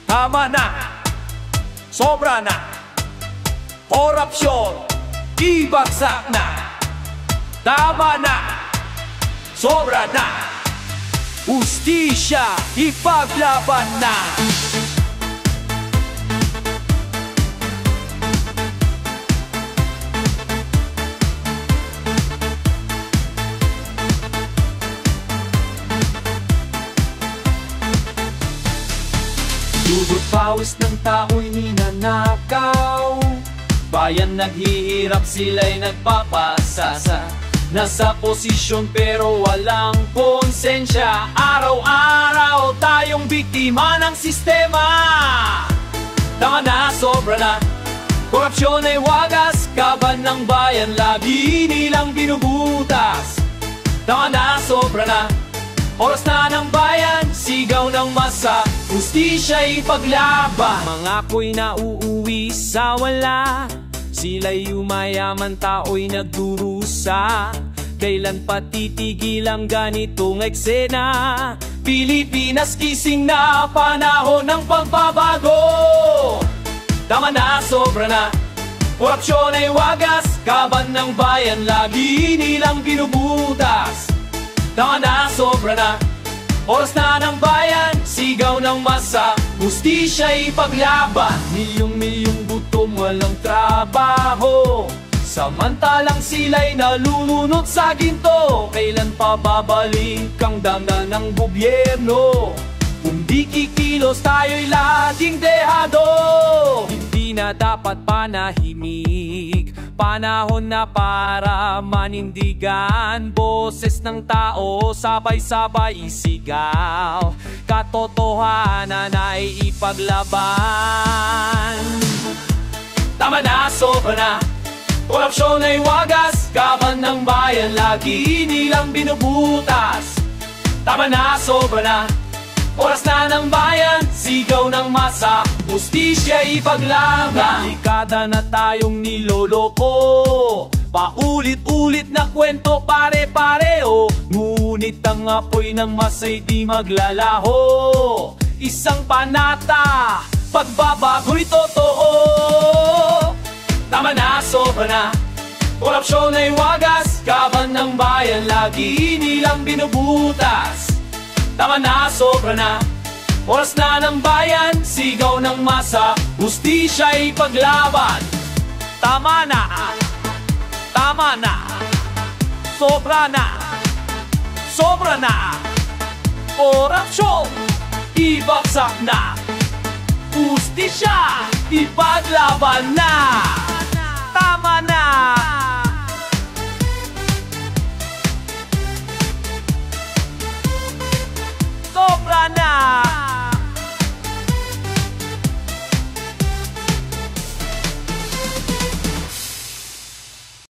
Tama na, sobra na. Korupsyon, ibagsak na. Tama na, sobra na. Hustisya, ipaglaban na. Dugot pawis ng tao'y ninanakaw. Bayan naghihirap, sila'y nagpapasasa. Nasa posisyon pero walang konsensya. Araw-araw tayong biktima ng sistema. Tama na, sobra na. Korupsyon ay wagas, kaban ng bayan lagi nilang binubutas. Tama na, sobra na. Oras na ng bayan, sigaw ng masa, hustisya'y paglaban. Mga ko'y nauuwi sa wala, sila'y umayaman, tao'y nagdurusa. Kailan pa titigil ang ganitong eksena? Pilipinas gising na, panahon ng pagbabago. Tama na, sobra na. Korupsyon ay wagas, kaban ng bayan lagi nilang binubutas. Tama na, sobra na. Oras na ng bayan, sigaw ng masa, hustisya'y paglaban. Milyong-milyong gutom, walang trabaho, samantalang sila'y nalulunod sa ginto. Kailan pa babalik ang dana ng gobyerno? Kung di kikilos, tayo'y laging dehado. Hindi na dapat panahimik, panahon na para manindigan. Boses ng tao, sabay-sabay isigaw, katotohanan ay ipaglaban. Tama na, sobra na. Korupsyon ay wagas, kaban ng bayan lagi nilang binubutas. Tama na, sobra na. Oras na ng bayan, sigaw ng masa, hustisya ipaglaban. Dekada na tayong niloloko, paulit-ulit na kwento pare-pareho. Ngunit ang apoy ng masa'y di maglalaho. Isang panata, pagbabago'y totoo. Tama na, sobra na. Korupsyon ay wagas, kaban ng bayan lagi nilang binubutas. Tama na, sobra na. Oras na ng bayan, sigaw ng masa, hustisya'y paglaban. Tama na, tama na. Sobra na, sobra na. Korupsyon, ibagsak na. Hustisya, ipaglaban na.